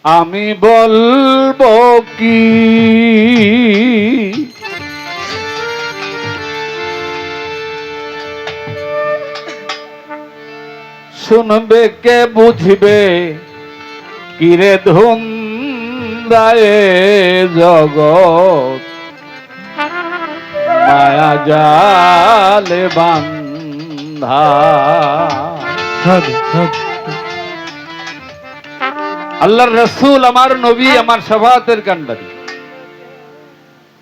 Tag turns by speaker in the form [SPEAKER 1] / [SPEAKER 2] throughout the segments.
[SPEAKER 1] আমি বলবো কি শুনবে কে বুঝবে কিরে ধুন্দায়ে জগৎ মায়া জালে বান্ধা। আল্লাহর রাসূল আমার নবী আমার শাফাতের কান্ডারি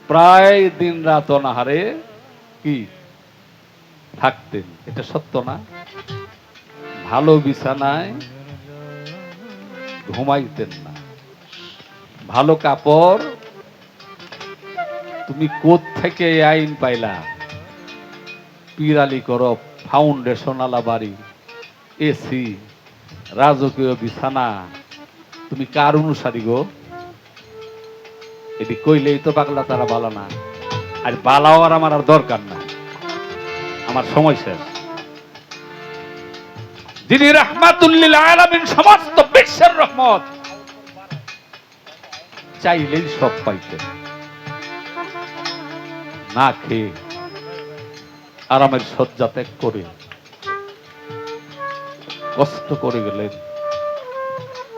[SPEAKER 1] প্রায় দিন রাত অনাহারে কি থাকতেন, এটা সত্য না? ভালো বিছানায় ঘুমাইতেন না, ভালো কাপড় তুমি কোথ থেকে এই আইন পাইলা? পিরালি করো, ফাউন্ডেশন আলা বাড়ি, এসি, রাজকীয় বিছানা, তুমি কার অনুসারী গো? এটি কইলেই তো পাগলা তারা বালা না। আর বালাও আর আমার আর দরকার না, আমার সময় শেষ। যিনি রাহমাতুল লিল আলামিন, সমস্ত বিশ্বের রহমত, চাইলেই সব পাইতেন, না খেয়ে আরামের শয্যা ত্যাগ করে কষ্ট করে গেলেন,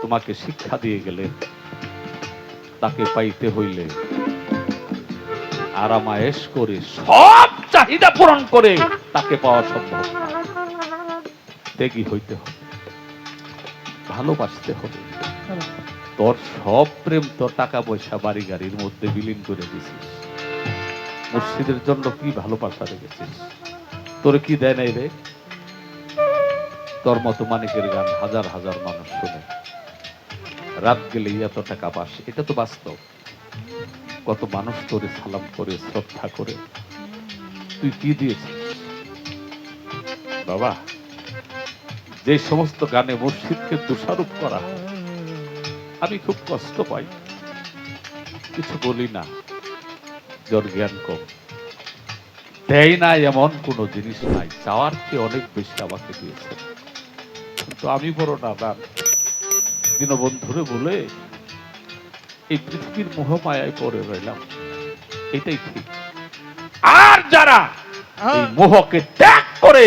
[SPEAKER 1] তোমাকে শিক্ষা দিয়ে গেলেন। তাকে পাইতে হইলে আরামায়েশ করে সব চাহিদা পূরণ করে তাকে পাওয়া সম্ভব না। ত্যাগী হইতে হবে, ভালোবাসতে হবে। তোর সব প্রেম তো টাকা পয়সা বাড়ি গাড়ির মধ্যে বিলীন করে দিছিস। মুর্শিদের জন্য কি ভালোবাসা রেখেছিস? তোর কি দেয় নাই রে? তোর মতো মানিকের গান হাজার হাজার মানুষ শুনে, রাত গেলে এত টাকা পাস, এটা তো বাস্তব। কত মানুষ তোরে সালাম করে শ্রদ্ধা করে, তুই কি দিয়েছিস বাবা? যে সমস্ত গানে মুর্শিদকে দোষারোপ করা হয়, আমি খুব কষ্ট পাই, কিছু বলি না, যার জ্ঞান কম। দেয় না এমন কোন জিনিস নাই, চাওয়ার চেয়ে অনেক বেশি আমাকে দিয়েছে। কিন্তু আমি বড় নাদান, দীনবন্ধুরে বলে এই পৃথিবীর মোহমায়ায় পড়ে রইলাম, এটাই ঠিক। আর যারা এই মোহকে ত্যাগ করে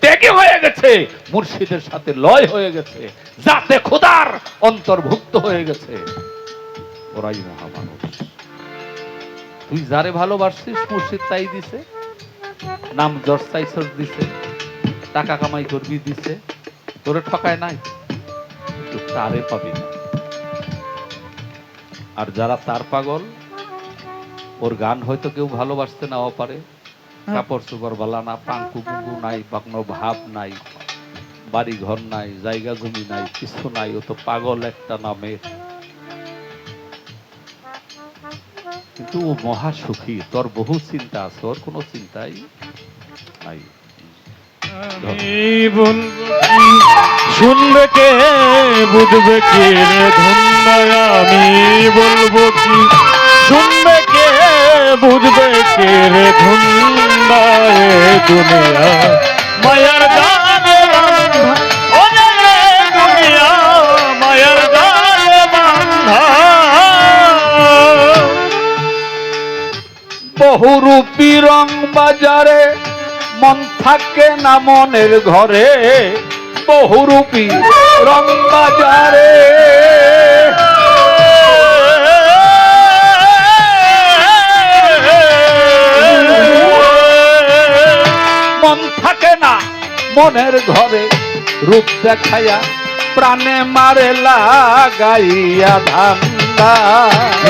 [SPEAKER 1] ত্যাগী হয়ে গেছে, মুর্শিদের সাথে লয় হয়ে গেছে, যাতে খোদার অন্তর্ভুক্ত হয়ে গেছে, ওরাই মহামানুষ। তুই যারে ভালোবাসছিস মুর্শিদ তাই দিছে, নাম যশ চাইছস দিছে, টাকা কামাই করবি দিছে, তোরে ঠকায় নাই, তুই তারে পাবি না। আর যারা তার পাগল, ওর গান হয়তো কেউ ভালোবাসতে নাও পারে, কাপড় চোপড় বালা না, পাঙ্কু পুঙ্কু নাই, কোনো ভাব নাই, বাড়ি ঘর নাই, জায়গা জমি নাই, কিছু নাই, ও তো পাগল একটা নামের। কিন্তু ও মহা সুখী, তোর বহু চিন্তা আছে, ওর কোনো চিন্তাই নাই।
[SPEAKER 2] শুনবে কে বুঝবে কে রে ধন্যায়, আমি বলবো কি শুনবে কে বুঝবে কে রে ধন্যায় দুনিয়া মায়ার জালে বাঁধা, ও রে দুনিয়া মায়ার জালে বাঁধা।
[SPEAKER 1] বহুরূপী রং বাজারে মন থাকে না মনের ঘরে, বহুরূপী রং বাজারে মন থাকে না মনের ঘরে, রূপ দেখাইয়া প্রাণে মারে লাগাইয়া ধান্দা,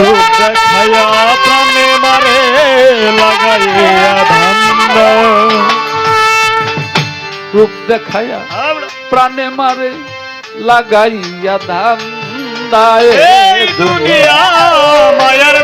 [SPEAKER 2] রূপ দেখাইয়া প্রাণে মারে লাগাইয়া ধান্দা,
[SPEAKER 1] রূপ দেখাইয়া প্রাণে মারে লাগাইয়া ধান্দা।
[SPEAKER 2] এই দুনিয়া মায়ার